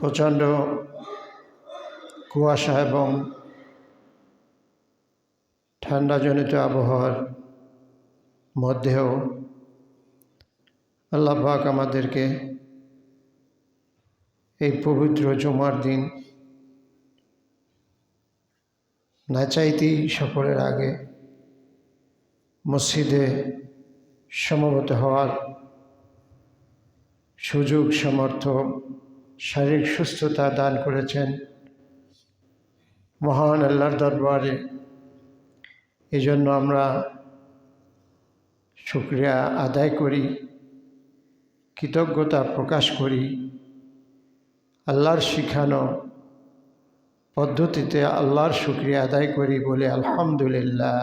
প্রচণ্ড কুয়াশা এবং ঠান্ডাজনিত আবহাওয়ার মধ্যেও আল্লাহ পাক আমাদেরকে এই পবিত্র জুমার দিন না চাইতেই সকলের আগে মসজিদে সমবেত হওয়ার সুযোগ সামর্থ্য শারীরিক সুস্থতা দান করেছেন। মহান আল্লাহর দরবারে এই জন্য আমরা শুকরিয়া আদায় করি, কৃতজ্ঞতা প্রকাশ করি। আল্লাহর শিখানো পদ্ধতিতে আল্লাহর শুকরিয়া আদায় করি বলে আলহামদুলিল্লাহ।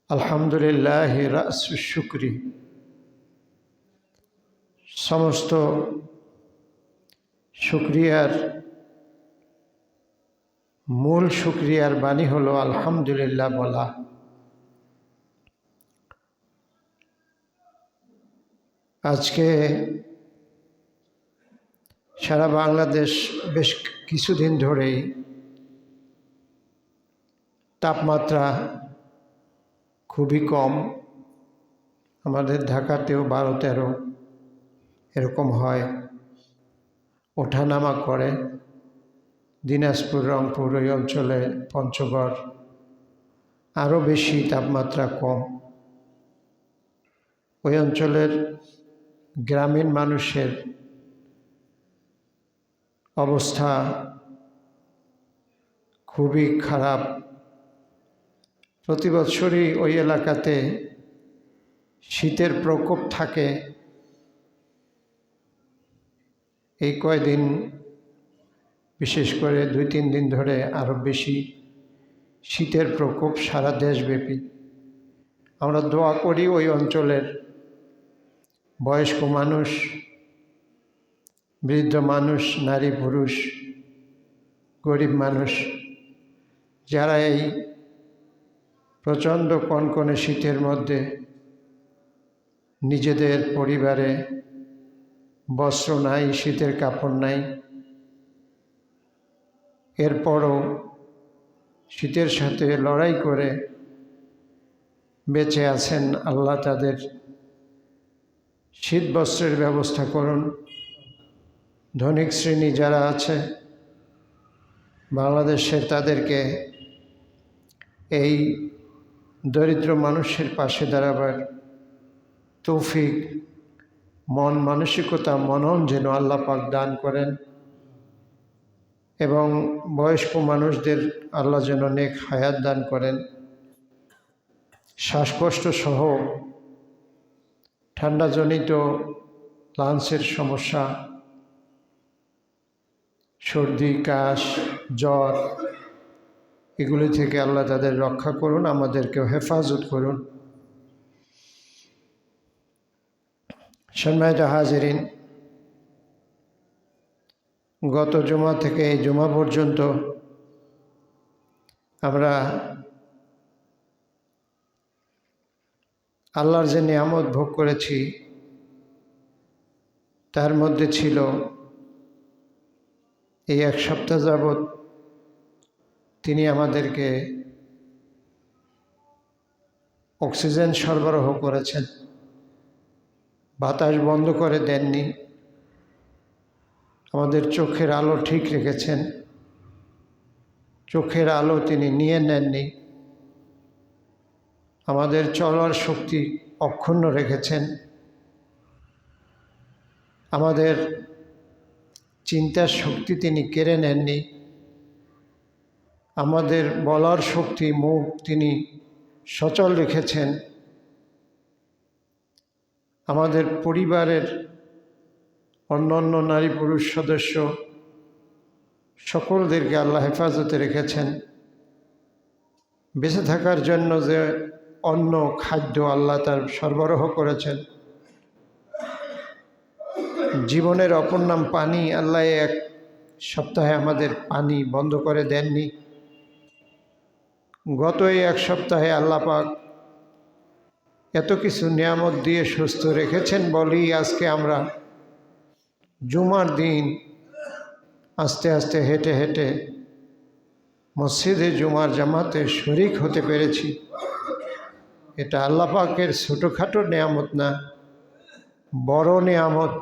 আলহামদুলিল্লাহ রাসুশ শুকরি। সমস্ত শুকরিয়ার মূল শুকরিয়ার বাণী হলো আলহামদুলিল্লাহ বলা। আজকে সারা বাংলাদেশ বেশ কিছুদিন ধরেই তাপমাত্রা খুবই কম। আমাদের ঢাকাতেও 12-13 এরকম হয়, ওঠানামা করে। দিনাজপুর, রংপুর ওই অঞ্চলে, পঞ্চগড় আরও বেশি তাপমাত্রা কম। ওই অঞ্চলের গ্রামীণ মানুষের অবস্থা খুবই খারাপ। প্রতি বছরই ওই এলাকাতে শীতের প্রকোপ থাকে। এই কয়দিন বিশেষ করে 2-3 দিন ধরে আরও বেশি শীতের প্রকোপ সারা দেশব্যাপী। আমরা দোয়া করি ওই অঞ্চলের বয়স্ক মানুষ, বৃদ্ধ মানুষ, নারী পুরুষ, গরিব মানুষ যারা এই প্রচণ্ড কনকনে শীতের মধ্যে নিজেদের পরিবারে বস্ত্র নাই, শীতের কাপড় নাই, এরপরও শীতের সাথে লড়াই করে বেঁচে আছেন, আল্লাহ তাদের শীত বস্ত্রের ব্যবস্থা করুন। ধনিক শ্রেণী যারা আছে বাংলাদেশের, তাদেরকে এই দরিদ্র মানুষের পাশে দাঁড়াবার তৌফিক, মন মানসিকতা, মনন যেন আল্লাহ পাক দান করেন এবং বয়স্ক মানুষদের আল্লাহ যেন নেক হায়াত দান করেন। শ্বাসকষ্ট সহ ঠান্ডাজনিত লাংসের সমস্যা, সর্দি, কাশ, জ্বর, এগুলি থেকে আল্লাহ তাদের রক্ষা করুন, আমাদেরকেও হেফাজত করুন। সম্মানিত হাজিরিন, গত জুমা থেকে এই জুমা পর্যন্ত আমরা আল্লাহর যে নিয়ামত ভোগ করেছি তার মধ্যে ছিল এই 1 সপ্তাহ যাবৎ তিনি আমাদেরকে অক্সিজেন সরবরাহ করেছেন, বাতাস বন্ধ করে দেননি, আমাদের চোখের আলো ঠিক রেখেছেন, চোখের আলো তিনি নিয়ে নেননি, আমাদের চলার শক্তি অক্ষুণ্ণ রেখেছেন, আমাদের চিন্তার শক্তি তিনি কেড়ে নেননি, আমাদের বলার শক্তি, মুখ তিনি সচল রেখেছেন, আমাদের পরিবারের অন্যান্য নারী পুরুষ সদস্য সকলদেরকে আল্লাহ হেফাজতে রেখেছেন। বেঁচে থাকার জন্য যে অন্ন খাদ্য আল্লাহ তার সরবরাহ করেছেন, জীবনের অপর নাম পানি, আল্লাহ 1 সপ্তাহে আমাদের পানি বন্ধ করে দেননি। গত এই 1 সপ্তাহে আল্লাহ পাক এত কিছু নিয়ামত দিয়ে সুস্থ রেখেছেন বলেই আজকে আমরা জুমার দিন আস্তে আস্তে হেঁটে হেঁটে মসজিদে জুমার জামাতে শরিক হতে পেরেছি। এটা আল্লাহ পাকের ছোটোখাটো নিয়ামত না, বড় নিয়ামত।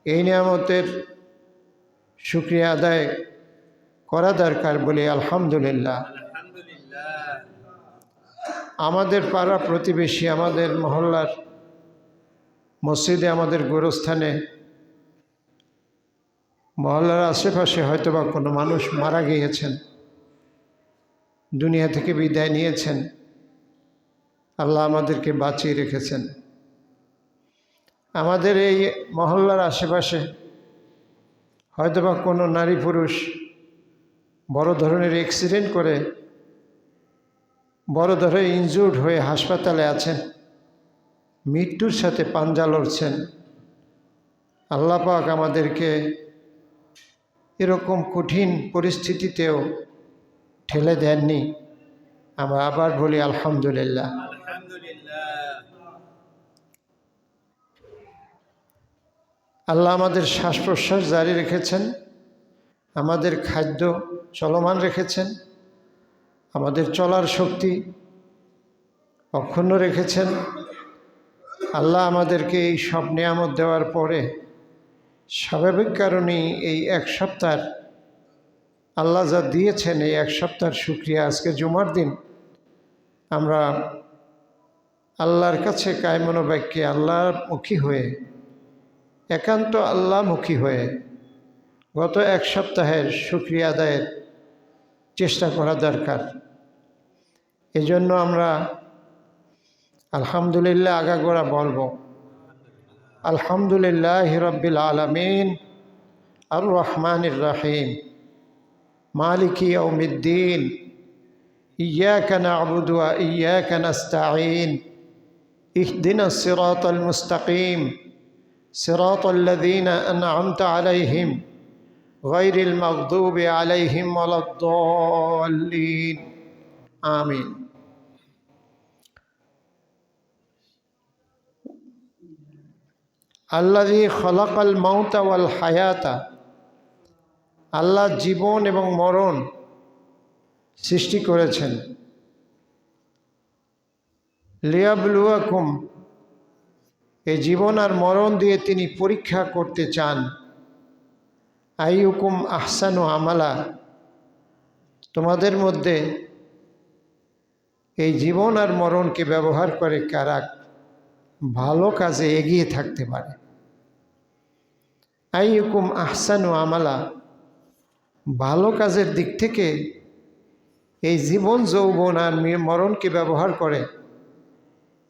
এই নিয়ামতের শুকরিয়া আদায় করা দরকার বলে আলহামদুলিল্লাহ। আমাদের পাড়া প্রতিবেশী, আমাদের মহল্লার মসজিদে, আমাদের গোরস্থানে, মহল্লার আশেপাশে হয়তোবা কোনো মানুষ মারা গিয়েছেন, দুনিয়া থেকে বিদায় নিয়েছেন। আল্লাহ আমাদেরকে বাঁচিয়ে রেখেছেন। আমাদের এই মহল্লার আশেপাশে হয়তোবা কোনো নারী পুরুষ বড় ধরনের অ্যাক্সিডেন্ট করে বড় ধরনের ইনজুর্ড হয়ে হাসপাতালে আছেন, মৃত্যুর সাথে পাঞ্জা লড়ছেন। আল্লাহ পাক আমাদেরকে এরকম কঠিন পরিস্থিতিতেও ঠেলে দেননি। আমরা আবার বলি আলহামদুলিল্লাহ। আল্লাহ আমাদের শ্বাস প্রশ্বাস জারি রেখেছেন, আমাদের খাদ্য চলমান রেখেছেন, আমাদের চলার শক্তি অক্ষুণ্ণ রেখেছেন। আল্লাহ আমাদেরকে এই সব নিয়ামত দেওয়ার পরে স্বাভাবিক কারণেই এই এক সপ্তাহ আল্লাহ যা দিয়েছেন, এই এক সপ্তাহের শুকরিয়া আজকে জুমার দিন আমরা আল্লাহর কাছে কায়মনোবাক্যে আল্লাহমুখী হয়ে, একান্ত আল্লাহমুখী হয়ে গত এক সপ্তাহের শুকরিয়া আদায়ের চেষ্টা করা দরকার। এজন্য আমরা আলহামদুলিল্লাহ আগাগোড়া বলবো। আলহামদুলিল্লাহ রাব্বিল আলামিন আর রহমানির রহিম মালিকি ইয়াউমিদ্দিন ইয়্যাকা না'বুদু ওয়া ইয়্যাকা নাস্তাঈন ইহদিনাস সিরাতাল মুস্তাকিম সিরাতাল লাযীনা আন'আমতা আলাইহিম গায়রিল মাগদুবি আলাইহিম ওয়ালাদ-দাল্লিন। আমিন। আল্লাযী খলাকাল মাউতা ওয়াল হায়াতা, আল্লাহ জীবন এবং মরণ সৃষ্টি করেছেন। লিয়াবলুয়াকুম, এই জীবন আর মরণ দিয়ে তিনি পরীক্ষা করতে চান। আইয়ুকুম আহসানু আমালা, তোমাদের মধ্যে এই জীবন আর মরণকে ব্যবহার করে কারা ভালো কাজে এগিয়ে থাকতে পারে। আইয়ুকুম আহসানু আমালা, ভালো কাজের দিক থেকে এই জীবন যৌবন আর মরণকে ব্যবহার করে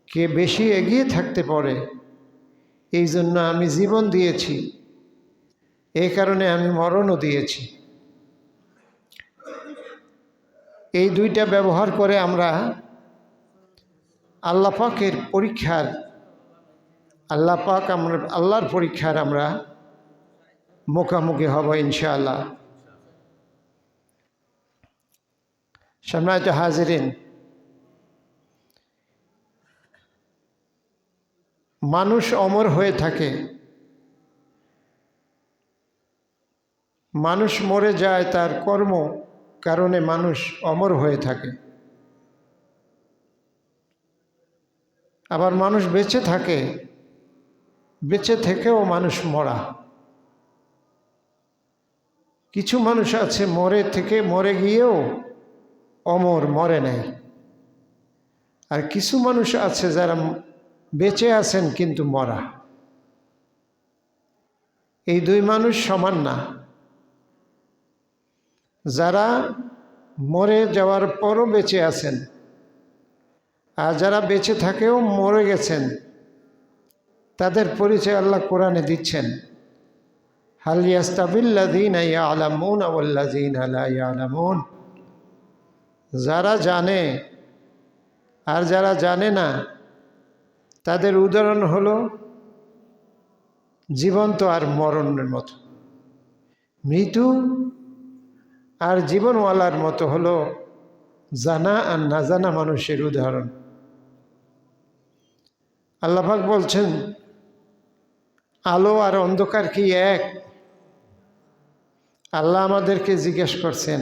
কে বেশি এগিয়ে থাকতে পারে। এই জন্য আমি জীবন দিয়েছি, এই কারণে আমি মরণও দিয়েছি। এই দুইটা ব্যবহার করে আমরা আল্লাহ পাকের পরীক্ষার, আল্লাহ পাক আমরা আল্লাহর পরীক্ষার আমরা মুখোমুখি হব ইনশাআল্লাহ। সম্মানিত হাজিরিন, মানুষ অমর হয়ে থাকে, মানুষ মরে যায় তার কর্ম কারণে মানুষ অমর হয়ে থাকে। আবার মানুষ বেঁচে থাকে, বেঁচে থেকেও মানুষ মরা। কিছু মানুষ আছে মরে গিয়েও অমর, মরে নাই। আর কিছু মানুষ আছে যারা বেঁচে আছেন কিন্তু মরা। এই দুই মানুষ সমান না। যারা মরে যাওয়ার পরও বেঁচে আছেন আর যারা বেঁচে থাকেও মরে গেছেন, তাদের পরিচয় আল্লাহ কোরআনে দিচ্ছেন। হাল ইয়াস্তাবিল্লাযীনা ইয়ালামুনা ওয়াল্লাযীনা লা ইয়ালামুন, যারা জানে আর যারা জানে না তাদের উদাহরণ হলো জীবন্ত আর মরণের মতো। মৃত্যু আর জীবনওয়ালার মতো হলো জানা আর না জানা মানুষের উদাহরণ। আল্লাহ পাক বলছেন আলো আর অন্ধকার কি এক? আল্লাহ আমাদেরকে জিজ্ঞেস করছেন।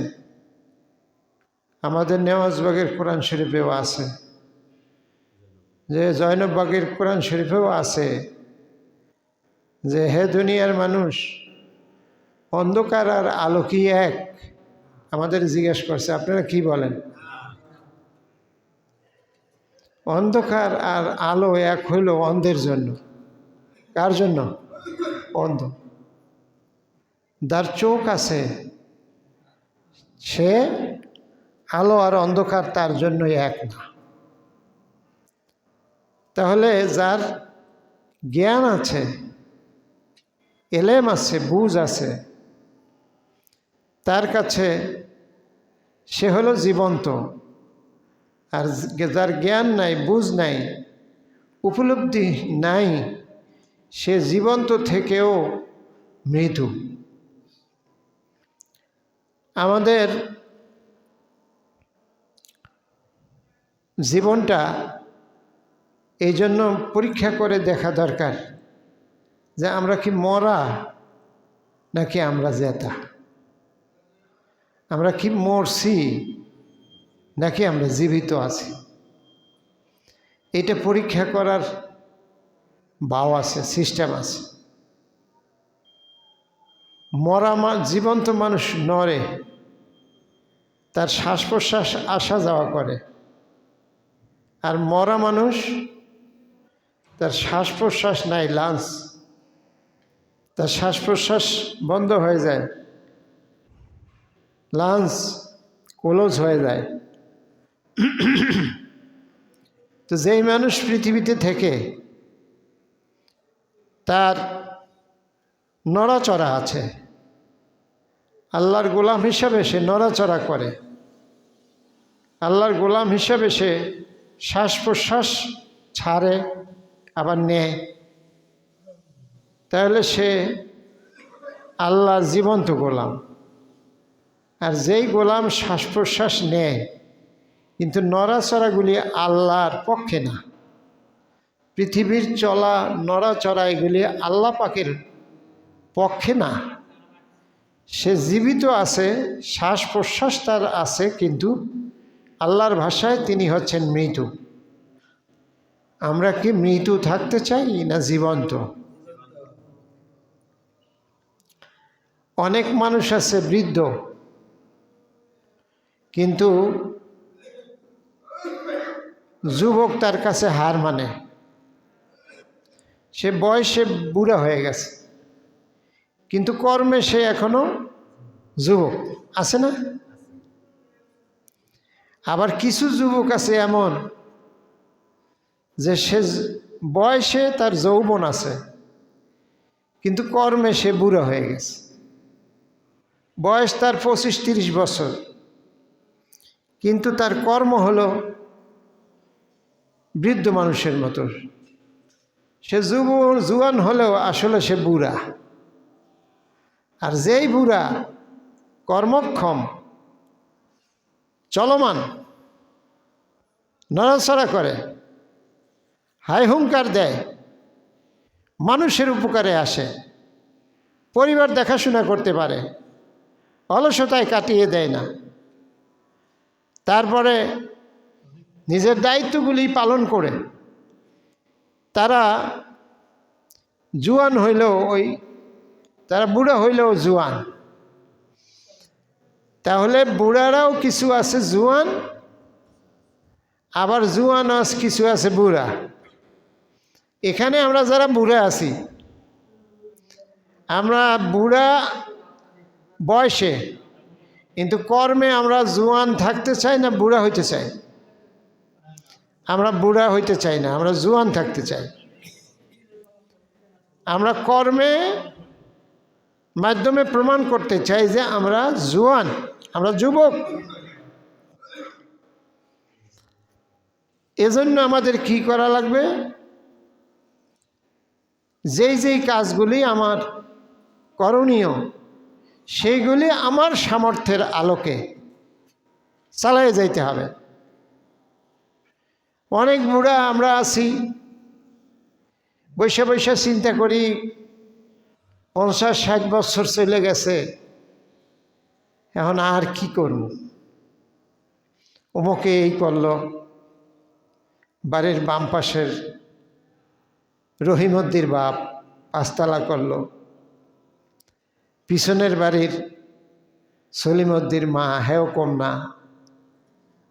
আমাদের নেওয়াজবাগের কোরআন শরীফেও আছে, যে জয়নববাগের কোরআন শরীফেও আছে যে হে দুনিয়ার মানুষ, অন্ধকার আর আলো কি এক? আমাদের জিজ্ঞেস করছে, আপনারা কি বলেন? অন্ধকার আর আলো এক হইল অন্ধের জন্য। কার জন্য? অন্ধ। যার চোখ আছে সে আলো আর অন্ধকার তার জন্যই এক না। তাহলে যার জ্ঞান আছে, এলেম আছে, বুঝ আছে, তার কাছে সে হলো জীবন্ত। আর যার জ্ঞান নাই, বুঝ নাই, উপলব্ধি নাই, সে জীবন্ত থেকেও মৃত্যু। আমাদের জীবনটা এই জন্য পরীক্ষা করে দেখা দরকার যে আমরা কি মরা নাকি আমরা জেতা, আমরা কি মরছি নাকি আমরা জীবিত আছি। এটা পরীক্ষা করার ভাও আছে, সিস্টেম আছে। জীবন্ত মানুষ নড়ে, তার শ্বাস প্রশ্বাস আসা যাওয়া করে। আর মরা মানুষ, তার শ্বাস প্রশ্বাস নাই, লাঞ্চ, তার শ্বাস প্রশ্বাস বন্ধ হয়ে যায়, লাঞ্চ ক্লোজ হয়ে যায়। তো যেই মানুষ পৃথিবীতে থেকে তার নড়াচড়া আছে, আল্লাহর গোলাম হিসাবে সে নড়াচড়া করে, আল্লাহর গোলাম হিসাবে সে শ্বাস প্রশ্বাস ছাড়ে আবার নেয়, তাহলে সে আল্লাহর জীবন্ত গোলাম। আর যেই গোলাম শ্বাস প্রশ্বাস নেয় কিন্তু নড়াচড়াগুলি আল্লাহর পক্ষে না, পৃথিবীর চলা নড়াচড়া এগুলি আল্লাহ পাকের পক্ষে না, সে জীবিত আছে, শ্বাস প্রশ্বাস তার আছে, কিন্তু আল্লাহর ভাষায় তিনি হচ্ছেন মৃত্যু। আমরা কি মৃত্যু থাকতে চাই না জীবন্ত? অনেক মানুষ আছে বৃদ্ধ, কিন্তু যুবক তার কাছে হার মানে, সে বয়সে বুড়া হয়ে গেছে কিন্তু কর্মে সে এখনো যুবক আছে না? আবার কিছু যুবক আছে এমন যে সে বয়সে তার যৌবন আছে কিন্তু কর্মে সে বুড়া হয়ে গেছে। বয়স তার 25-30 বছর, কিন্তু তার কর্ম হলো বৃদ্ধ মানুষের মতো। সে জুয়ান হলেও আসলে সে বুড়া। আর যেই বুড়া কর্মক্ষম, চলমান, নড়াচড়া করে, হাই হুঙ্কার দেয়, মানুষের উপকারে আসে, পরিবার দেখাশোনা করতে পারে, অলসতায় কাটিয়ে দেয় না, তারপরে নিজের দায়িত্বগুলি পালন করে, তারা জুয়ান হইলেও তারা বুড়া হইলেও জুয়ান। তাহলে বুড়ারাও কিছু আছে জুয়ান, আবার জুয়ান কিছু আছে বুড়া। এখানে আমরা যারা বুড়া আছি, আমরা বুড়া বয়সে, কিন্তু কর্মে আমরা জুয়ান থাকতে চাই না বুড়া হইতে চাই? আমরা বুড়া হইতে চাই না, আমরা জুয়ান থাকতে চাই। আমরা কর্মে মাধ্যমে প্রমাণ করতে চাই যে আমরা জুয়ান, আমরা যুবক। এজন্য আমাদের কি করা লাগবে? যেই যেই কাজগুলি আমার করণীয় সেইগুলি আমার সামর্থ্যের আলোকে চালিয়ে যাইতে হবে। অনেক বুড়া আমরা আছি, বৈশা বৈশা চিন্তা করি 50-60 বছর চলে গেছে, এখন আর কি করব। অমুকে এই করল, বাড়ির বাম পাশের রহিমদ্দির বাপ 5 তালা করল, পিছনের বাড়ির সলিমদ্দির মা হেও কম না,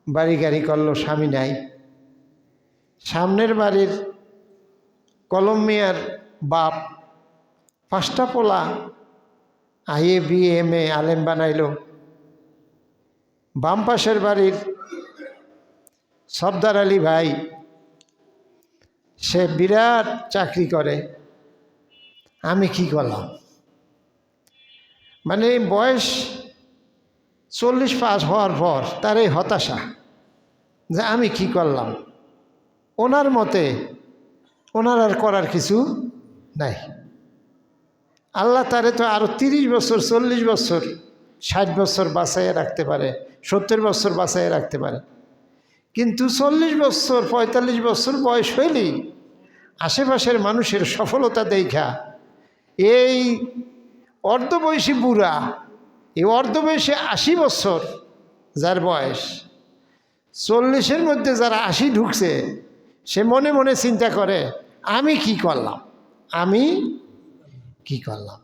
বাড়ি গাড়ি করল, স্বামী নাই। সামনের বাড়ির কলম মিয়ার বাপ 5টা পোলা আইএ BA MA আলেম বানাইল। বাম পাশের বাড়ির সর্দার আলী ভাই, সে বিরাট চাকরি করে। আমি কি করলাম? মানে বয়স 40 পাস হওয়ার পর তার এই হতাশা যে আমি কি করলাম। ওনার মতে ওনার আর করার কিছু নাই। আল্লাহ তারে তো আরও 30 বছর, 40 বছর, 60 বছর বাঁচাইয়ে রাখতে পারে, 70 বছর বাঁচাইয়ে রাখতে পারে। কিন্তু 40 বছর, 45 বছর বয়স হইলেই আশেপাশের মানুষের সফলতা দেখা এই অর্ধবয়সী বুড়া, এই অর্ধবয়সী 80 বছর যার বয়স, 40-এর মধ্যে যারা 80 ঢুকছে, সে মনে মনে চিন্তা করে আমি কি করলাম, আমি কি করলাম।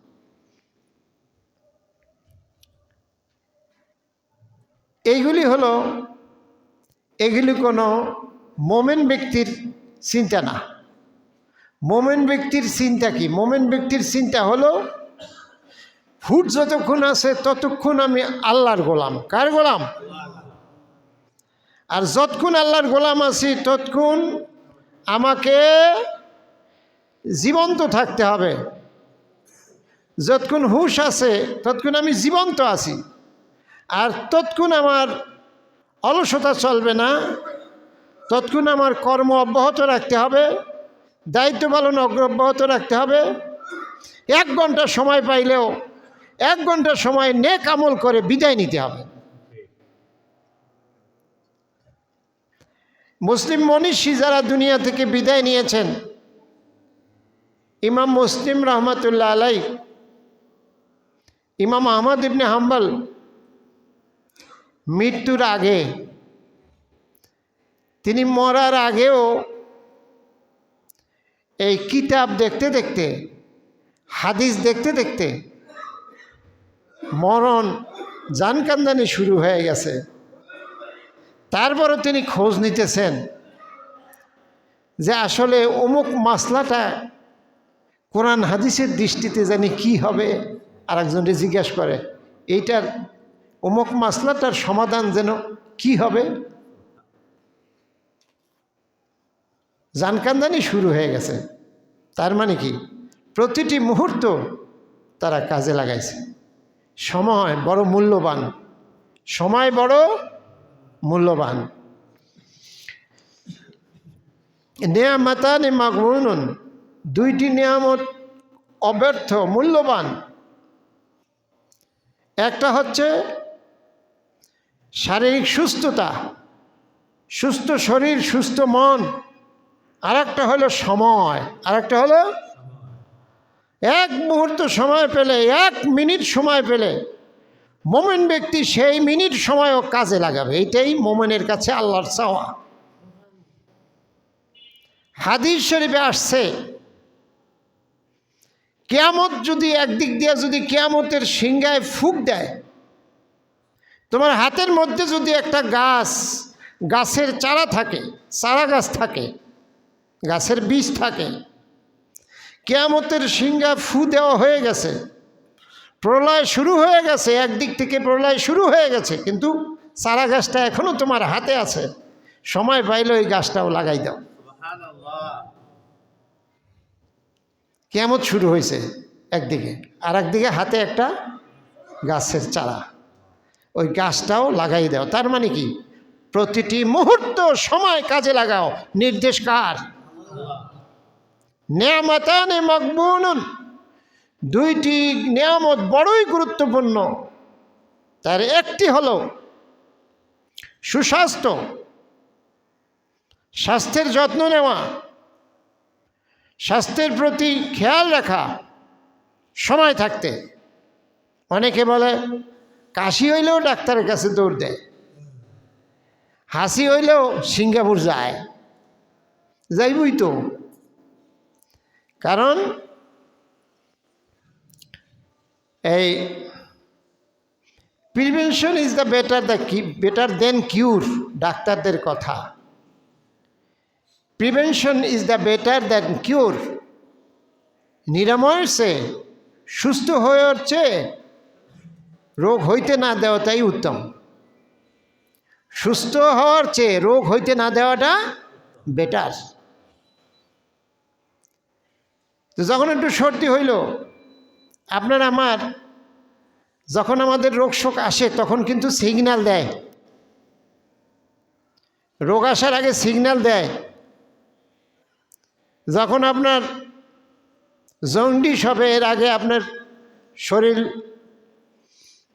এগুলি কোনো মোমেন ব্যক্তির চিন্তা না। মোমেন ব্যক্তির চিন্তা কি? মোমেন ব্যক্তির চিন্তা হলো ফুট যতক্ষণ আছে ততক্ষণ আমি আল্লাহর গোলাম। কার গোলাম? আর যতক্ষণ আল্লাহর গোলাম আছি ততক্ষণ আমাকে জীবন্ত থাকতে হবে। যতক্ষণ হুঁশ আছে ততক্ষণ আমি জীবন্ত আছি। আর ততক্ষণ আমার অলসতা চলবে না, ততক্ষণ আমার কর্ম অব্যাহত রাখতে হবে, দায়িত্ব পালন অব্যাহত রাখতে হবে। 1 ঘন্টা সময় পাইলেও 1 ঘন্টা সময় নেক আমল করে বিদায় নিতে হবে। মুসলিম মনীষী যারা দুনিয়া থেকে বিদায় নিয়েছেন, ইমাম মুসলিম রহমতুল্লাহ আলাইহ, ইমাম আহমদ ইবনে হাম্বল মৃত্যুর আগে, তিনি মরার আগেও এই কিতাব দেখতে দেখতে, হাদিস দেখতে দেখতে মরণ জানকান্দানি শুরু হয়ে গেছে। তারপরও তিনি খোঁজ নিতেছেন যে আসলে অমুক মাসলাটা কোরআন হাদিসের দৃষ্টিতে জানি কি হবে। আর একজনকে জিজ্ঞাসা করে এইটার অমুক মাসলাটার সমাধান যেন কি হবে। জানকান্দানি শুরু হয়ে গেছে। তার মানে কি? প্রতিটি মুহূর্ত তারা কাজে লাগাইছে। সময় বড় মূল্যবান, সময় বড় মূল্যবান। নেয়ামাতানে মাগবুনুন, 2টি নিয়ামত অব্যর্থ, মূল্যবান। একটা হচ্ছে শারীরিক সুস্থতা, সুস্থ শরীর, সুস্থ মন। আর একটা হলো সময়, আর একটা হলো 1 মুহূর্ত সময় পেলে, 1 মিনিট সময় পেলে মোমেন ব্যক্তি সেই মিনিট সময়ও কাজে লাগাবে। এইটাই মোমেনের কাছে আল্লাহর চাওয়া। হাদিস শরীফে আসছে, কিয়ামত যদি একদিক দিয়ে যদি কিয়ামতের সিংহায় ফুঁক দেয়, তোমার হাতের মধ্যে যদি একটা গাছের চারা থাকে, চারা গাছ থাকে, গাছের বীজ থাকে, কিয়ামতের সিংহা ফু দেওয়া হয়ে গেছে, প্রলয় শুরু হয়ে গেছে, একদিক থেকে প্রলয় শুরু হয়ে গেছে, কিন্তু চারা গাছটা এখনো তোমার হাতে আছে, সময় পাইলে ওই গাছটাও লাগাই দাও। কিয়ামত শুরু হয়েছে একদিকে, আর একদিকে হাতে একটা গাছের চারা, ওই গাছটাও লাগাই দাও। তার মানে কি? প্রতিটি মুহূর্ত সময় কাজে লাগাও। নির্দেশ কার? নেয়ামাতানে মাগবুনুন, 2টি নিয়ামত বড়ই গুরুত্বপূর্ণ। তার একটি হলো সুস্বাস্থ্য, স্বাস্থ্যের যত্ন নেওয়া। স্বাস্থ্যের প্রতি খেয়াল রাখা সময় থাকতে। অনেকে বলে কাশি হইলেও ডাক্তারের কাছে দৌড় দেয়, হাসি হইলেও সিঙ্গাপুর যায়, যাইবই তো। কারণ এই prevention is the better than cure, ডাক্তারদের কথা। Prevention is the better than cure, নিরাময়ের চেয়ে সুস্থ হওয়ার চেয়ে রোগ হইতে না দেওয়াটাই উত্তম। সুস্থ হওয়ার চেয়ে রোগ হইতে না দেওয়াটা বেটার। তো যখন একটু সর্দি হইল, আপনার আমার যখন আমাদের রোগ শোক আসে তখন কিন্তু সিগন্যাল দেয়, রোগ আসার আগে সিগন্যাল দেয়। যখন আপনার জন্ডিস হবে এর আগে আপনার শরীর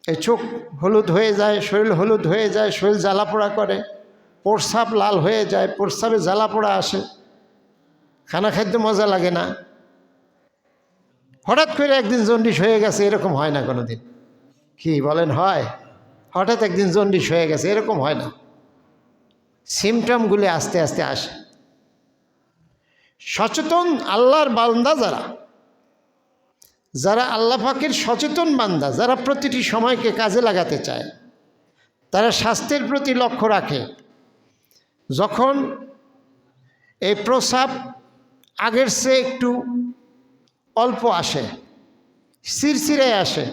এই চোখ হলুদ হয়ে যায়, শরীর হলুদ হয়ে যায়, শরীর জ্বালাপোড়া করে, প্রস্রাব লাল হয়ে যায়, প্রস্রাবে জ্বালাপোড়া আসে, খানা খাদ্য মজা লাগে না। হঠাৎ করে একদিন জন্ডিস হয়ে গেছে এরকম হয় না কোনো দিন। কি বলেন হয়? হঠাৎ একদিন জন্ডিস হয়ে গেছে এরকম হয় না, সিমটমগুলি আস্তে আস্তে আসে। সচেতন আল্লাহর বান্দা যারা আল্লাহ পাকের সচেতন বান্দা, যারা প্রতিটি সময়কে কাজে লাগাতে চায়, তারা স্বাস্থ্যের প্রতি লক্ষ্য রাখে। যখন এই প্রস্রাব আগের চেয়ে একটু অল্প আসে, চিরচিরে আসে,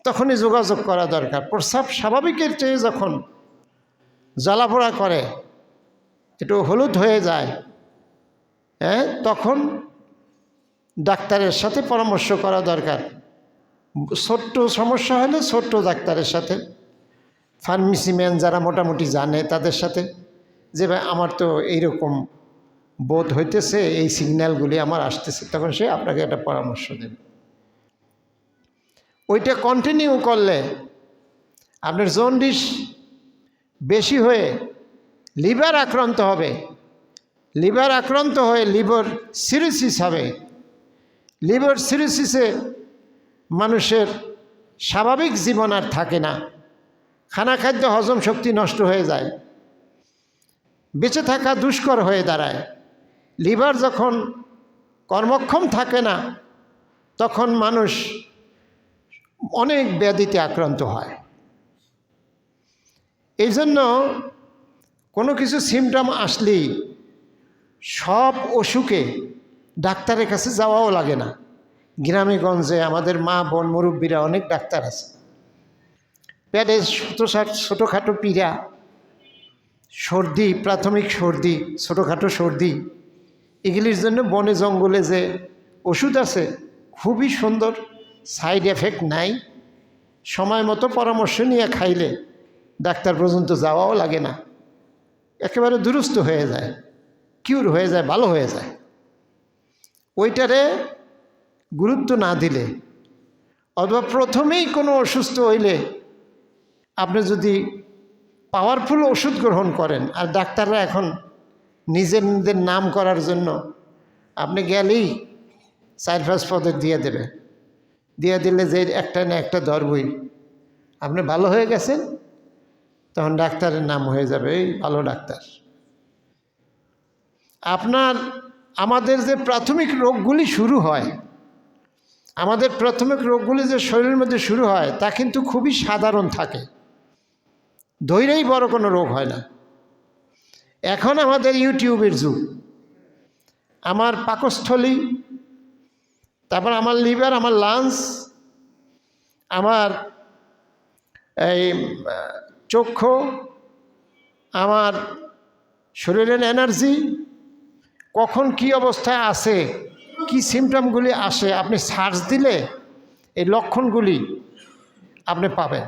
তখনই যোগাযোগ করা দরকার। প্রস্রাব স্বাভাবিকের চেয়ে যখন জ্বালাপোড়া করে, একটু হলুদ হয়ে যায়, তখন ডাক্তারের সাথে পরামর্শ করা দরকার। ছোট্ট সমস্যা হলে ছোট্ট ডাক্তারের সাথে, ফার্মেসি ম্যান যারা মোটামুটি জানে তাদের সাথে, যে ভাই আমার তো এইরকম বোধ হইতেছে, এই সিগন্যালগুলি আমার আসতেছে, তখন সে আপনাকে একটা পরামর্শ দেবে। ওইটা কন্টিনিউ করলে আপনার জন্ডিস বেশি হয়ে লিভার আক্রান্ত হবে, লিভার আক্রান্ত হয়ে লিভার সিরোসিস হবে। লিভার সিরোসিসে মানুষের স্বাভাবিক জীবন আর থাকে না, খানা খাদ্য হজম শক্তি নষ্ট হয়ে যায়, বেঁচে থাকা দুষ্কর হয়ে দাঁড়ায়। লিভার যখন কর্মক্ষম থাকে না, তখন মানুষ অনেক ব্যাধিতে আক্রান্ত হয়। এই জন্য কোনো কিছু সিমটম আসলেই সব অসুখে ডাক্তারের কাছে যাওয়াও লাগে না। গ্রামে গঞ্জে আমাদের মা বোন মুরব্বীরা অনেক ডাক্তার আছে। পেটে ছোটোখাটো পীড়া, সর্দি, প্রাথমিক সর্দি, ছোটোখাটো সর্দি, এগুলির জন্য বনে জঙ্গলে যে ওষুধ আছে খুবই সুন্দর, সাইড এফেক্ট নাই, সময় মতো পরামর্শ নিয়ে খাইলে ডাক্তার পর্যন্ত যাওয়াও লাগে না, একেবারে দুরুস্ত হয়ে যায়, কিউর হয়ে যায়, ভালো হয়ে যায়। ওইটারে গুরুত্ব না দিলে, অথবা প্রথমেই কোনো অসুস্থ হইলে আপনি যদি পাওয়ারফুল ওষুধ গ্রহণ করেন, আর ডাক্তাররা এখন নিজেদের নাম করার জন্য আপনি গেলেই 4-5 পদের দিয়ে দেবে, দিয়ে দিলে যে একটা না একটা ধরবই, আপনি ভালো হয়ে গেছেন, তখন ডাক্তারের নাম হয়ে যাবে এই ভালো ডাক্তার। আমাদের যে প্রাথমিক রোগগুলি শুরু হয়, আমাদের প্রাথমিক রোগগুলি যে শরীরের মধ্যে শুরু হয় তা কিন্তু খুবই সাধারণ থাকে, ধৈর্যই বড় কোনো রোগ হয় না। এখন আমাদের ইউটিউবের যুগ, আমার পাকস্থলী, তারপর আমার লিভার, আমার লাংস, আমার এই চক্ষু, আমার শরীরের এনার্জি কখন কি অবস্থায় আছে, কি সিমটমগুলি আসে, আপনি সার্চ দিলে এই লক্ষণগুলি আপনি পাবেন।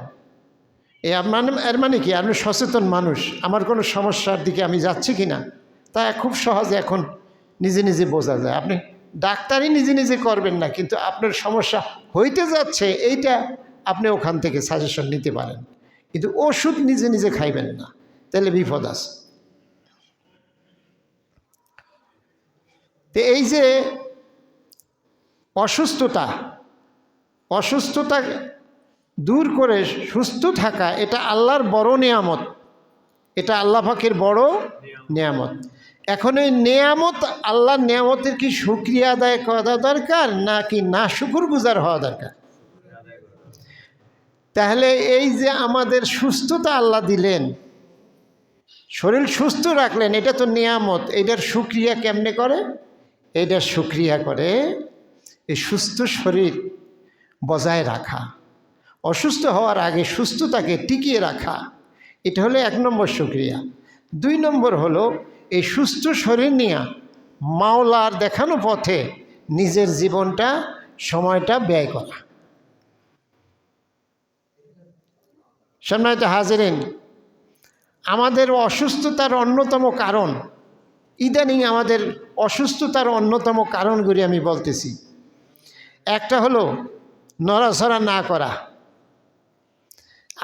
এর মানে কি, আপনি সচেতন মানুষ, আমার কোনো সমস্যার দিকে আমি যাচ্ছি কি না তা খুব সহজে এখন নিজে নিজে বোঝা যায়। আপনি ডাক্তারই নিজে নিজে করবেন না, কিন্তু আপনার সমস্যা হইতে যাচ্ছে এইটা আপনি ওখান থেকে সাজেশন নিতে পারেন, কিন্তু ওষুধ নিজে নিজে খাইবেন না, তাহলে বিপদ আছে। তো এই যে অসুস্থতা দূর করে সুস্থ থাকা, এটা আল্লাহর বড় নেয়ামত, এটা আল্লাহ পাকের বড় নেয়ামত। এখন এই নেয়ামত, আল্লাহর নেয়ামতের কি শুকরিয়া আদায় করা দরকার নাকি না শুকরগুজার হওয়া দরকার? তাহলে এই যে আমাদের সুস্থতা আল্লাহ দিলেন, শরীর সুস্থ রাখলেন, এটা তো নিয়ামত। এটার শুকরিয়া কেমনে করে? এটার শুকরিয়া করে এই সুস্থ শরীর বজায় রাখা, অসুস্থ হওয়ার আগে সুস্থতাকে টিকিয়ে রাখা, এটা হলো 1 নম্বর শুকরিয়া। 2 নম্বর হলো এই সুস্থ শরীর নিয়ে মাওলার দেখানো পথে নিজের জীবনটা, সময়টা ব্যয় করা। সম্মানিত হাজিরিন, আমাদের অসুস্থতার অন্যতম কারণ, ইদানিং আমাদের অসুস্থতার অন্যতম কারণগুলি আমি বলতেছি। একটা হলো নড়াচড়া না করা।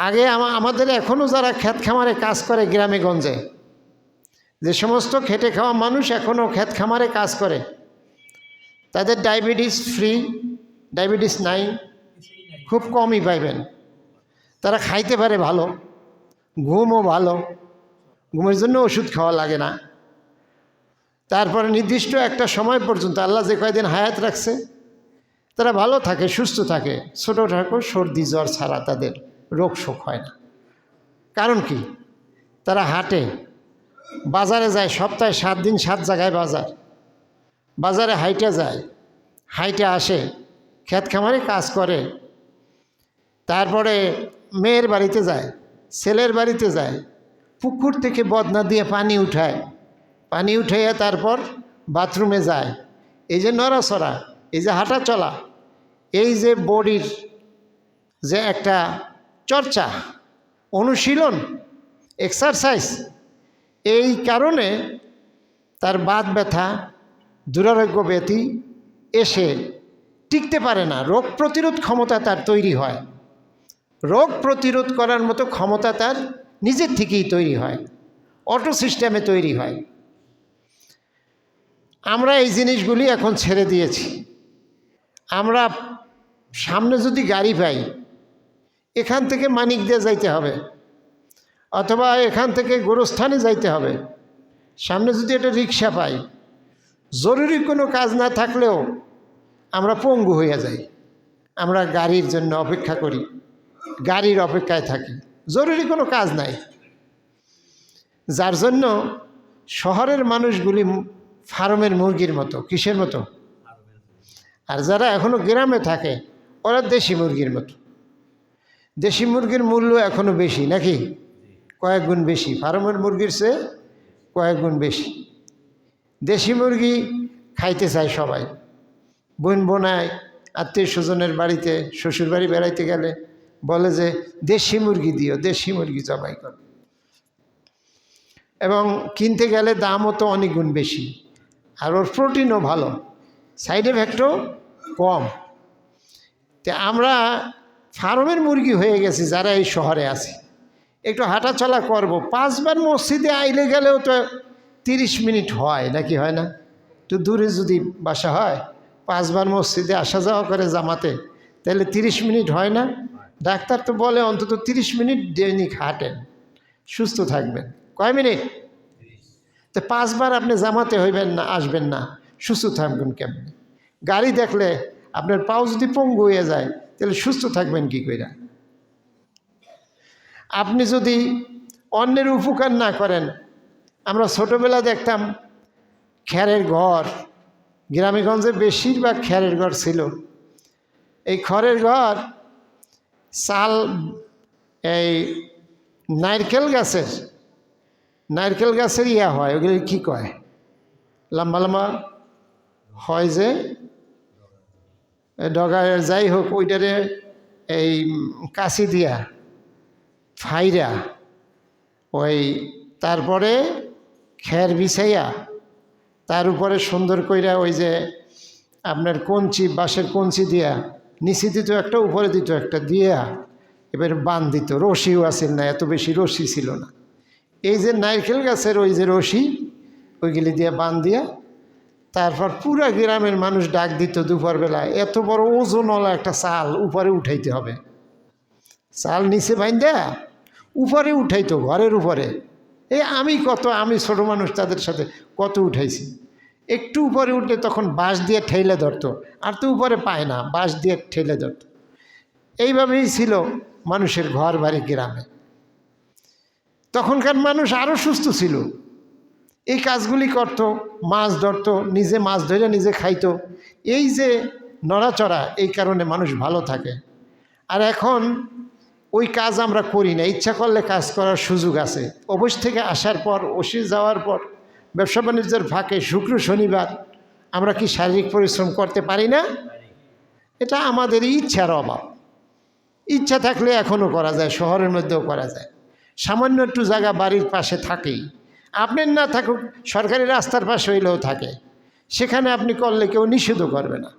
আগে আমাদের এখনও যারা ক্ষেত খামারে কাজ করে গ্রামে গঞ্জে, যে সমস্ত খেটে খাওয়া মানুষ এখনও ক্ষেত খামারে কাজ করে, তাদের ডায়াবেটিস নাই, খুব কমই পাইবেন। তারা খাইতে পারে ভালো, ঘুমও ভালো, ঘুমের জন্য ওষুধ খাওয়া লাগে না। তারপরে নির্দিষ্ট একটা সময় পর্যন্ত আল্লাহ যে কয়দিন হায়াত রাখছে, তারা ভালো থাকে, সুস্থ থাকে, ছোটোখাটো সর্দি জ্বর ছাড়া তাদের রোগ শোক হয় না। কারণ কি? তারা হাঁটে, বাজারে যায়, সপ্তাহে 7 দিন 7 জায়গায় বাজারে হাইটে যায়, হাইটে আসে, ক্ষেত খামারে কাজ করে, তারপরে মেয়ের বাড়িতে যায়, ছেলের বাড়িতে যায়, পুকুর থেকে বদনা দিয়ে পানি উঠাইয়া তারপর বাথরুমে যায়। এই যে নড়াচড়া, এই যে হাঁটা চলা, এই যে বডির যে একটা চর্চা, অনুশীলন, এক্সারসাইজ, এই কারণে তার বাত ব্যথা, দুরারোগ্য ব্যাধি এসে টিকতে পারে না। রোগ প্রতিরোধ ক্ষমতা তার তৈরি হয়, রোগ প্রতিরোধ করার মতো ক্ষমতা তার নিজের থেকেই তৈরি হয়, অটো সিস্টেমে তৈরি হয়। আমরা এই জিনিসগুলি এখন ছেড়ে দিয়েছি। আমরা সামনে যদি গাড়ি পাই, এখান থেকে মানিক দিয়ে যাইতে হবে, অথবা এখান থেকে গোরস্থানে যাইতে হবে। সামনে যদি একটা রিক্সা পাই, জরুরি কোনো কাজ না থাকলেও আমরা পঙ্গু হয়ে যাই, আমরা গাড়ির জন্য অপেক্ষা করি, গাড়ির অপেক্ষায় থাকি, জরুরি কোনো কাজ নাই। যার জন্য শহরের মানুষগুলি ফার্মের মুরগির মতো। কিসের মতো? আর যারা এখনও গ্রামে থাকে ওরা দেশি মুরগির মতো। দেশি মুরগির মূল্য এখনও বেশি নাকি? কয়েক গুণ বেশি, ফার্মের মুরগির চেয়ে কয়েক গুণ বেশি। দেশি মুরগি খাইতে চায় সবাই। বোনায় আত্মীয় স্বজনের বাড়িতে, শ্বশুর বাড়ি বেড়াইতে গেলে বলে যে দেশি মুরগি দিও, দেশি মুরগি জবাই করো। এবং কিনতে গেলে দামও তো অনেক গুণ বেশি, আর ওর প্রোটিনও ভালো, সাইড এফেক্টও কম। তো আমরা ফার্মের মুরগি হয়ে গেছি যারা এই শহরে আছি। একটু হাঁটাচলা করব, 5 বার মসজিদে আইলে গেলেও তো 30 মিনিট হয় নাকি? হয় না? একটু দূরে যদি বাসা হয়, 5 বার মসজিদে আসা যাওয়া করে জামাতে, তাহলে 30 মিনিট হয় না? ডাক্তার তো বলে অন্তত 30 মিনিট দৈনিক হাঁটেন, সুস্থ থাকবেন। কয় মিনিট? তো 5 বার আপনি জামাতে হইবেন না, আসবেন না, সুস্থ থাকবেন কেমন? গাড়ি দেখলে আপনার পাও যদি পঙ্গু হয়ে যায়, তাহলে সুস্থ থাকবেন কি করে? আপনি যদি অন্যের উপকার না করেন, আমরা ছোটোবেলা দেখতাম খেরের ঘর, গ্রামেগঞ্জে বেশিরভাগ খেরের ঘর ছিল। এই খড়ের ঘর, চাল, এই নারকেল গাছের ইয়া হয়, ওগুলি কী কয়, লম্বা লম্বা হয় যে ডগায়, যাই হোক, ওইটারে এই কাশি দিয়া ফাইরা, ওই তারপরে খের বিছাইয়া তার উপরে সুন্দর কইরা ওই যে আপনার কঞ্চি, বাঁশের কঞ্চি দিয়া নিচে দিত একটা, উপরে দিত একটা, দিয়া এবারে বান দিত। রশিও আসেন না, এত বেশি রশি ছিল না। এই যে নারকেল গাছের ওই যে রশি, ওইগুলি দিয়ে বান দিয়া তারপর পুরা গ্রামের মানুষ ডাক দিত দুপুরবেলা, এত বড় ওজনওয়ালা একটা চাল উপরে উঠাইতে হবে। চাল নিচে বাইন্দা উপরে উঠাইতো, ঘরের উপরে। আমি ছোট মানুষ তাদের সাথে কত উঠাইছি। একটু উপরে উঠলে তখন বাঁশ দিয়ে ঠেলে ধরতো, আর তো উপরে পায় না, বাঁশ দিয়ে ঠেলে ধরতো। এইভাবেই ছিল মানুষের ঘর বাড়ি গ্রামে। তখনকার মানুষ আরও সুস্থ ছিল, এই কাজগুলি করত, মাছ ধরতো, নিজে মাছ ধরে নিজে খাইতো। এই যে নড়াচড়া, এই কারণে মানুষ ভালো থাকে। আর এখন ওই কাজ আমরা করি না। ইচ্ছা করলে কাজ করার সুযোগ আছে। অফিস থেকে আসার পর, অফিস যাওয়ার পর, ব্যবসা বাণিজ্যের ফাঁকে শুক্র শনিবার আমরা কি শারীরিক পরিশ্রম করতে পারি না? এটা আমাদের ইচ্ছার অভাব। ইচ্ছা থাকলে এখনও করা যায়, শহরের মধ্যেও করা যায়। সামান্য একটু জায়গা বাড়ির পাশে থাকেই, আপনার না থাকুক সরকারি রাস্তার পাশে হইলেও থাকে, সেখানে আপনি করলে কেউ নিষেধও করবে না।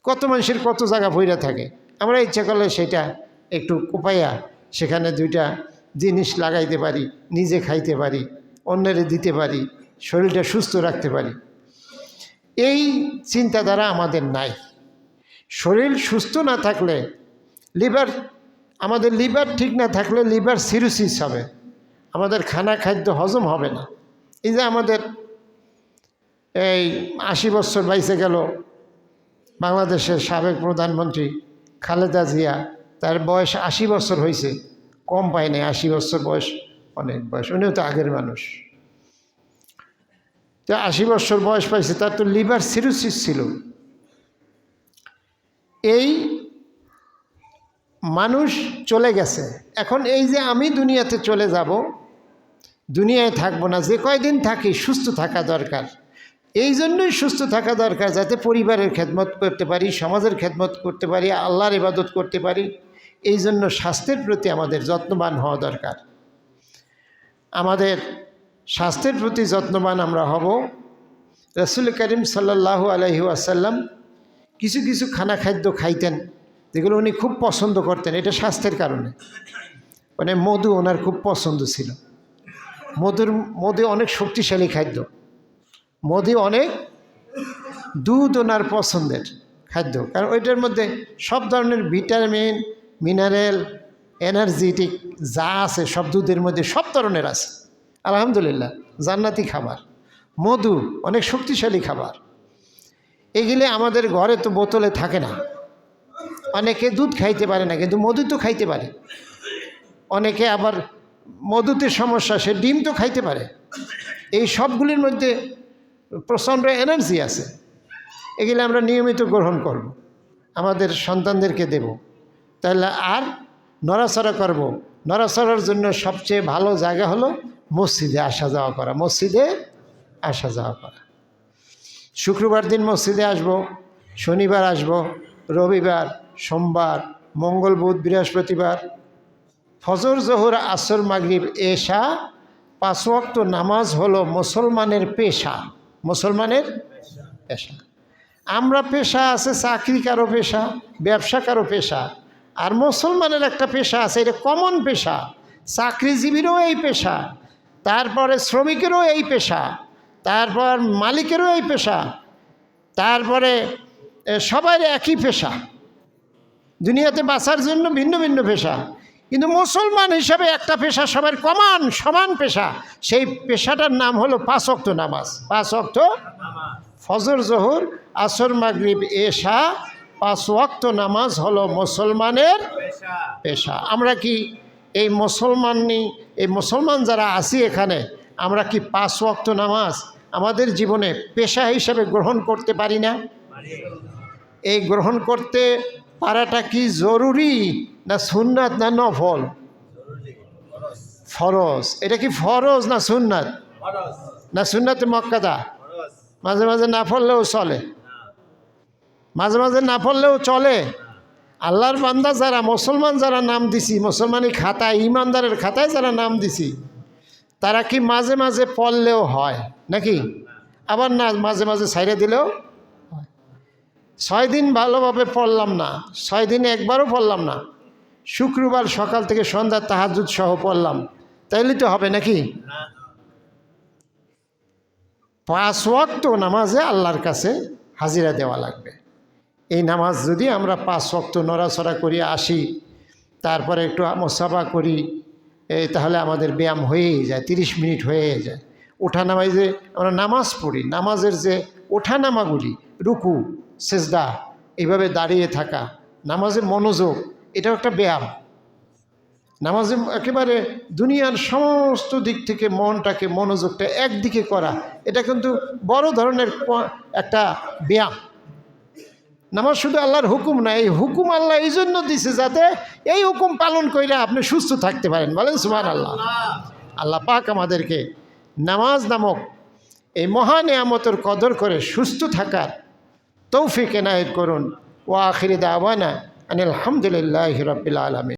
কত মানুষের কত জায়গা ভইরা থাকে, আমরা ইচ্ছা করলে সেটা একটু কোপাইয়া সেখানে দুইটা জিনিস লাগাইতে পারি, নিজে খাইতে পারি, অন্যের দিতে পারি, শরীরটা সুস্থ রাখতে পারি। এই চিন্তাধারা আমাদের নাই। শরীর সুস্থ না থাকলে আমাদের লিভার ঠিক না থাকলে লিভার সিরোসিস হবে, আমাদের খাদ্য হজম হবে না। এই যে আমাদের এই 80 বছর বাইসে গেল বাংলাদেশের সাবেক প্রধানমন্ত্রী খালেদা জিয়া, তার বয়স 80 বছর হয়েছে, কম পায় নাই। 80 বছর বয়স অনেক বয়স, উনিও তো আগের মানুষ। তো 80 বছর বয়স পাইছে, তার তো লিভার সিরোসিস ছিল। এই মানুষ চলে গেছে। এখন এই যে আমি দুনিয়াতে চলে যাব, দুনিয়ায় থাকবো না, যে কয়দিন থাকি সুস্থ থাকা দরকার। এই জন্যই সুস্থ থাকা দরকার, যাতে পরিবারের খেদমত করতে পারি, সমাজের খেদমত করতে পারি, আল্লাহর ইবাদত করতে পারি। এই জন্য স্বাস্থ্যের প্রতি আমাদের যত্নবান হওয়া দরকার। আমাদের স্বাস্থ্যের প্রতি যত্নবান আমরা হব। রাসূল করিম সাল্লাল্লাহু আলাইহি ওয়াসাল্লাম কিছু কিছু খাদ্য খাইতেন যেগুলো উনি খুব পছন্দ করতেন, এটা স্বাস্থ্যের কারণে। মানে মধু ওনার খুব পছন্দ ছিল। মধু অনেক শক্তিশালী খাদ্য, দুধ ওনার পছন্দের খাদ্য, কারণ ওইটার মধ্যে সব ধরনের ভিটামিন, মিনারেল, এনার্জেটিক যা আছে সব দুধের মধ্যে সব ধরনের আছে। আলহামদুলিল্লাহ, জান্নাতি খাবার। মধু অনেক শক্তিশালী খাবার। এগুলি আমাদের ঘরে তো বোতলে থাকে না। অনেকে দুধ খাইতে পারে না, কিন্তু মধু তো খাইতে পারে। অনেকে আবার মধুতে সমস্যা, সে ডিম তো খাইতে পারে। এই সবগুলির মধ্যে প্রচণ্ড এনার্জি আছে। এগুলো আমরা নিয়মিত গ্রহণ করব, আমাদের সন্তানদেরকে দেব। তাহলে আর নড়াচড়া করব। নড়াচড়ার জন্য সবচেয়ে ভালো জায়গা হলো মসজিদে আসা যাওয়া করা। মসজিদে আসা যাওয়া করা। শুক্রবার দিন মসজিদে আসব, শনিবার আসব, রবিবার, সোমবার, মঙ্গল, বুধ, বৃহস্পতিবার। ফজর, জোহর, আসর, মাগরিব, এশা 5 ওয়াক্ত নামাজ হলো মুসলমানের পেশা। মুসলমানের পেশা। আমরা পেশা আছে, চাকরি কারো পেশা, ব্যবসা কারো পেশা। আর মুসলমানের একটা পেশা আছে, এটা কমন পেশা। চাকরিজীবীরও এই পেশা, তারপরে শ্রমিকেরও এই পেশা, তারপর মালিকেরও এই পেশা, তারপরে সবার একই পেশা। দুনিয়াতে বাঁচার জন্য ভিন্ন ভিন্ন পেশা, কিন্তু মুসলমান হিসাবে একটা পেশা সবার সমান পেশা। সেই পেশাটার নাম হলো 5 ওয়াক্ত নামাজ। 5 ওয়াক্ত ফজর, জোহর, আসর, মাগরিব, এশা 5 ওয়াক্ত নামাজ হলো মুসলমানের পেশা। আমরা কি এই মুসলমান যারা আছি এখানে, আমরা কি 5 ওয়াক্ত নামাজ আমাদের জীবনে পেশা হিসাবে গ্রহণ করতে পারি না? এই গ্রহণ করতে পারাটা কি জরুরি, না সুন্নাত, না নফল? ফরজ। এটা কি ফরজ না সুন্নাত? না সুন্নাতে মুআক্কাদা? মাঝে মাঝে না পড়লেও চলে, মাঝে মাঝে না পড়লেও চলে। আল্লাহর বান্দা যারা, মুসলমান যারা নাম দিছি, মুসলমানি খাতায়, ইমানদারের খাতায় যারা নাম দিছি, তারা কি মাঝে মাঝে পড়লেও হয় নাকি? আবার না, মাঝে মাঝে ছাইড়ে দিলেও হয়। 6 দিন ভালোভাবে পড়লাম না, 6 দিনে একবারও পড়লাম না, শুক্রবার সকাল থেকে সন্ধ্যা তাহাজ্জুদ সহ পড়লাম, তাইলে তো হবে নাকি? 5 ওয়াক্ত নামাজে আল্লাহর কাছে হাজিরা দেওয়া লাগবে। এই নামাজ যদি আমরা 5 ওয়াক্ত নড়াচড়া করি আসি, তারপরে একটু মোসাফা করি, তাহলে আমাদের ব্যায়াম হয়েই যায়, 30 মিনিট হয়ে যায়। ওঠানামায় যে আমরা নামাজ পড়ি, নামাজের যে ওঠানামাগুলি, রুকু, সেজদা, এইভাবে দাঁড়িয়ে থাকা, নামাজে মনোযোগ, এটাও একটা ব্যায়াম। নামাজে একেবারে দুনিয়ার সমস্ত দিক থেকে মনটাকে, মনোযোগটা একদিকে করা, এটা কিন্তু বড় ধরনের একটা ব্যায়াম। নামাজ শুধু আল্লাহর হুকুম না, এই হুকুম আল্লাহ এই জন্য দিছে যাতে এই হুকুম পালন করে আপনি সুস্থ থাকতে পারেন। বলেন সুবহানাল্লাহ। আল্লাহ পাক আমাদেরকে নামাজ নামক এই মহা নিয়ামতের কদর করে সুস্থ থাকার তৌফিক এনায়েত করুন। ওয়া আখিরি দাওয়ানা আনিল হামদুলিল্লাহি রাব্বিল আলামিন।